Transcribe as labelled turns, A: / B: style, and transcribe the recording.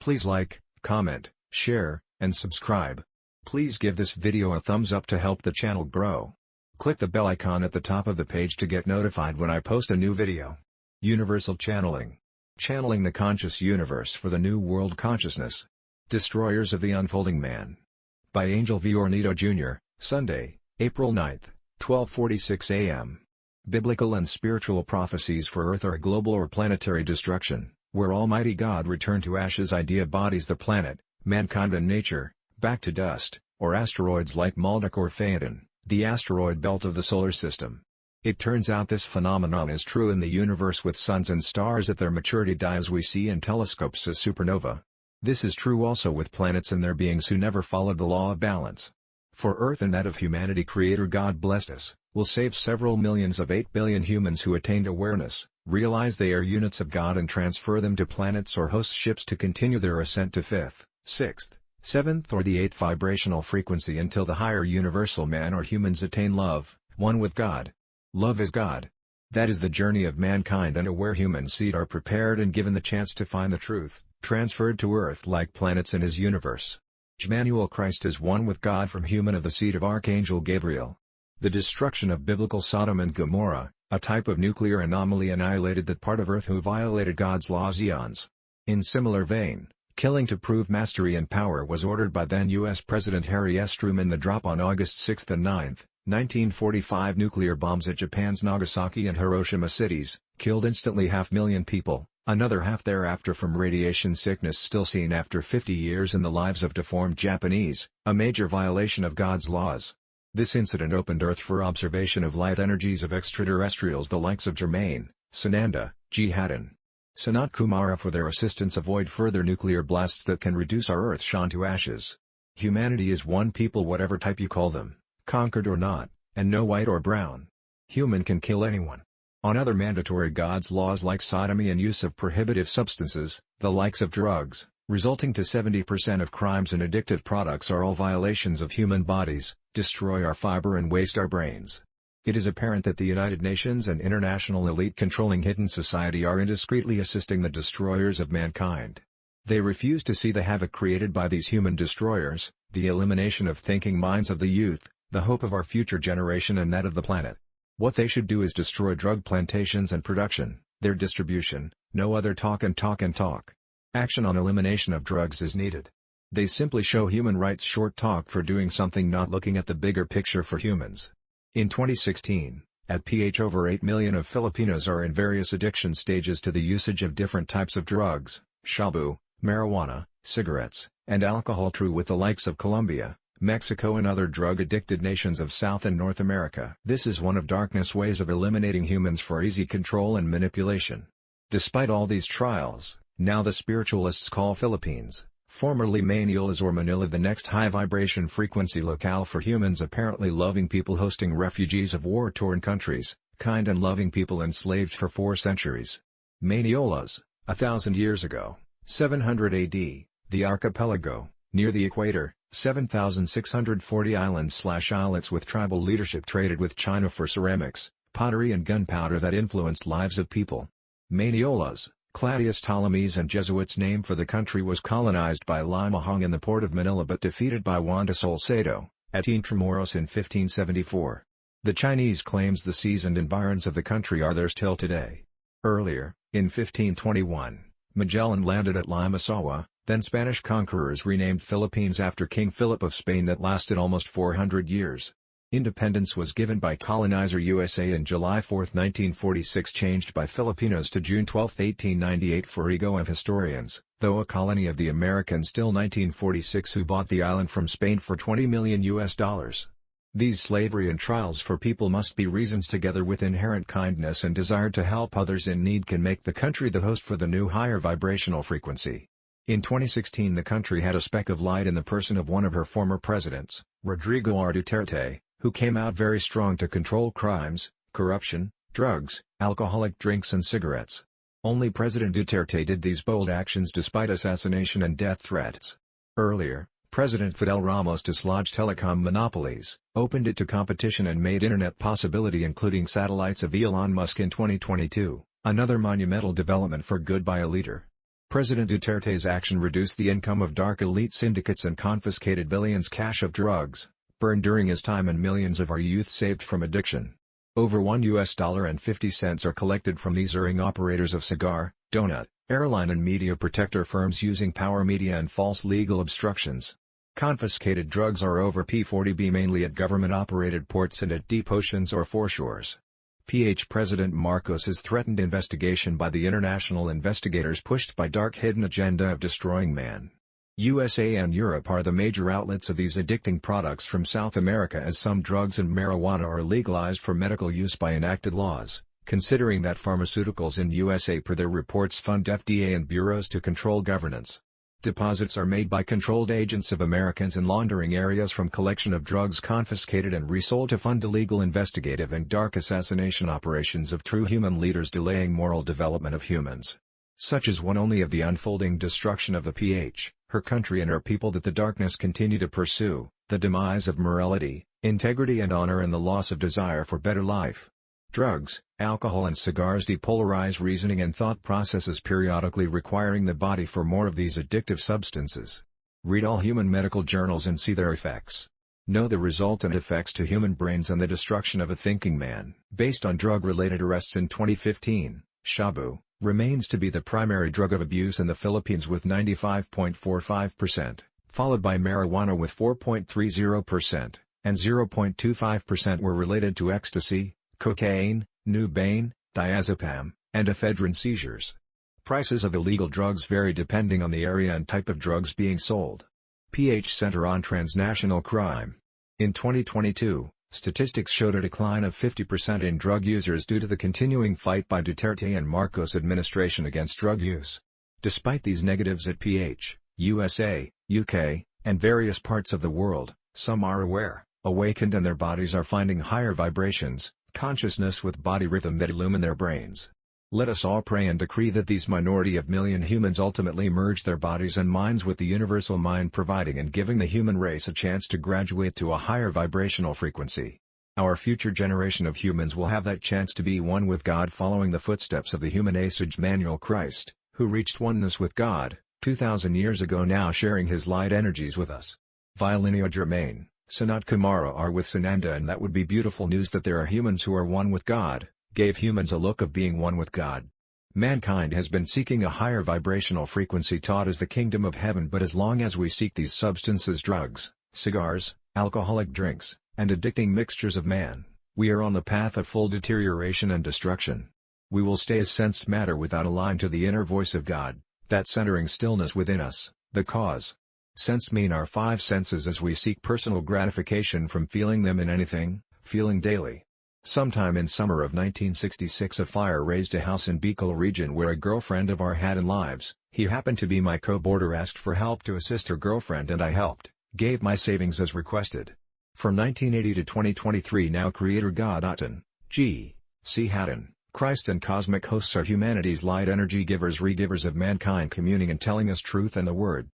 A: Please like, comment, share, and subscribe. Please give this video a thumbs up to help the channel grow. Click the bell icon at the top of the page to get notified when I post a new video. Universal Channeling. Channeling the conscious universe for the new world consciousness. Destroyers of the Unfolding Man. By Angel V. ORNEDO Jr., Sunday, April 9, 12:46 a.m. Biblical and spiritual prophecies for Earth are global or planetary destruction, where Almighty God returned to ashes idea bodies the planet, mankind and nature, back to dust, or asteroids like Maldek or Phaeton, the asteroid belt of the solar system. It turns out this phenomenon is true in the universe with suns and stars at their maturity die as we see in telescopes as supernova. This is true also with planets and their beings who never followed the law of balance. For Earth and that of humanity Creator God blessed us, will save several millions of 8 billion humans who attained awareness, realize they are units of God and transfer them to planets or host ships to continue their ascent to 5th, 6th, 7th or the 8th vibrational frequency until the higher universal man or humans attain love, one with God. Love is God. That is the journey of mankind and where human seed are prepared and given the chance to find the truth, transferred to Earth like planets in His universe. Emmanuel Christ is one with God from human of the seed of Archangel Gabriel. The destruction of biblical Sodom and Gomorrah, a type of nuclear anomaly annihilated that part of Earth who violated God's laws eons. In similar vein, killing to prove mastery and power was ordered by then U.S. President Harry S. Truman. The drop on August 6 and 9, 1945 nuclear bombs at Japan's Nagasaki and Hiroshima cities, killed instantly 500,000 people, another half thereafter from radiation sickness still seen after 50 years in the lives of deformed Japanese, a major violation of God's laws. This incident opened Earth for observation of light energies of extraterrestrials the likes of Germain, Sananda, G. Haddon, Sanat Kumara for their assistance avoid further nuclear blasts that can reduce our Earth shone to ashes. Humanity is one people whatever type you call them, conquered or not, and no white or brown. Human can kill anyone. On other mandatory God's laws like sodomy and use of prohibitive substances, the likes of drugs, resulting to 70% of crimes and addictive products are all violations of human bodies, destroy our fiber and waste our brains. It is apparent that the United Nations and international elite controlling hidden society are indiscreetly assisting the destroyers of mankind. They refuse to see the havoc created by these human destroyers, the elimination of thinking minds of the youth, the hope of our future generation and that of the planet. What they should do is destroy drug plantations and production, their distribution, no other talk and talk and talk. Action on elimination of drugs is needed. They simply show human rights short talk for doing something not looking at the bigger picture for humans. In 2016, at PH over 8 million of Filipinos are in various addiction stages to the usage of different types of drugs, shabu, marijuana, cigarettes, and alcohol. True with the likes of Colombia, Mexico and other drug-addicted nations of South and North America. This is one of darkness' ways of eliminating humans for easy control and manipulation. Despite all these trials, now the spiritualists call Philippines, formerly Manila or Manila, the next high-vibration frequency locale for humans apparently loving people hosting refugees of war-torn countries, kind and loving people enslaved for 4 centuries. Maniola's, 1,000 years ago, 700 AD, the archipelago, near the equator, 7,640 islands/islets with tribal leadership traded with China for ceramics, pottery and gunpowder that influenced lives of people. Maniola's, Claudius Ptolemy's and Jesuits' name for the country was colonized by Limahong in the port of Manila but defeated by Juan de Salcedo, at Intramuros in 1574. The Chinese claims the seas and environs of the country are theirs till today. Earlier, in 1521, Magellan landed at Limasawa, then Spanish conquerors renamed Philippines after King Philip of Spain. That lasted almost 400 years. Independence was given by colonizer USA in July 4, 1946, changed by Filipinos to June 12, 1898 for ego of historians, though a colony of the Americans till 1946 who bought the island from Spain for $20 million. These slavery and trials for people must be reasons together with inherent kindness and desire to help others in need can make the country the host for the new higher vibrational frequency. In 2016 the country had a speck of light in the person of one of her former presidents, Rodrigo R. Duterte, who came out very strong to control crimes, corruption, drugs, alcoholic drinks and cigarettes. Only President Duterte did these bold actions despite assassination and death threats. Earlier, President Fidel Ramos dislodged telecom monopolies, opened it to competition and made internet possibility including satellites of Elon Musk in 2022, another monumental development for good by a leader. President Duterte's action reduced the income of dark elite syndicates and confiscated billions cash of drugs, burned during his time, and millions of our youth saved from addiction. Over $1.50 are collected from these ring operators of cigar, donut, airline and media protector firms using power media and false legal obstructions. Confiscated drugs are over P40B, mainly at government-operated ports and at deep oceans or foreshores. PH President Marcos has threatened investigation by the international investigators pushed by dark hidden agenda of destroying man. USA and Europe are the major outlets of these addicting products from South America, as some drugs and marijuana are legalized for medical use by enacted laws, considering that pharmaceuticals in USA per their reports fund FDA and bureaus to control governance. Deposits are made by controlled agents of Americans in laundering areas from collection of drugs confiscated and resold to fund illegal investigative and dark assassination operations of true human leaders delaying moral development of humans. Such is one only of the unfolding destruction of the PH, her country and her people that the darkness continue to pursue, the demise of morality, integrity and honor, and the loss of desire for better life. Drugs, alcohol and cigars depolarize reasoning and thought processes, periodically requiring the body for more of these addictive substances. Read all human medical journals and see their effects. Know the resultant effects to human brains and the destruction of a thinking man. Based on drug-related arrests in 2015, shabu remains to be the primary drug of abuse in the Philippines with 95.45%, followed by marijuana with 4.30%, and 0.25% were related to ecstasy, cocaine, Nubain, diazepam, and ephedrine seizures. Prices of illegal drugs vary depending on the area and type of drugs being sold. PH Center on Transnational Crime. In 2022, statistics showed a decline of 50% in drug users due to the continuing fight by Duterte and Marcos administration against drug use. Despite these negatives at PH, USA, UK, and various parts of the world, some are aware, awakened, and their bodies are finding higher vibrations, consciousness with body rhythm that illumine their brains. Let us all pray and decree that these minority of million humans ultimately merge their bodies and minds with the universal mind, providing and giving the human race a chance to graduate to a higher vibrational frequency. Our future generation of humans will have that chance to be one with God, following the footsteps of the human sage Manuel Christ, who reached oneness with God 2,000 years ago, now sharing his light energies with us. Violinio Germain, Sanat Kumara are with Sananda, and that would be beautiful news that there are humans who are one with God, gave humans a look of being one with God. Mankind has been seeking a higher vibrational frequency taught as the kingdom of heaven, but as long as we seek these substances, drugs, cigars, alcoholic drinks, and addicting mixtures of man, we are on the path of full deterioration and destruction. We will stay as sensed matter without a line to the inner voice of God, that centering stillness within us, the cause. Sense mean our five senses, as we seek personal gratification from feeling them in anything, feeling daily. Sometime in summer of 1966 a fire razed a house in Bicol region where a girlfriend of our had in lives. He happened to be my co-boarder, asked for help to assist her girlfriend, and I helped, gave my savings as requested. From 1980 to 2023 now Creator God Aten, G. C. Hatten, Christ and cosmic hosts are humanity's light energy givers, re-givers of mankind, communing and telling us truth and the word.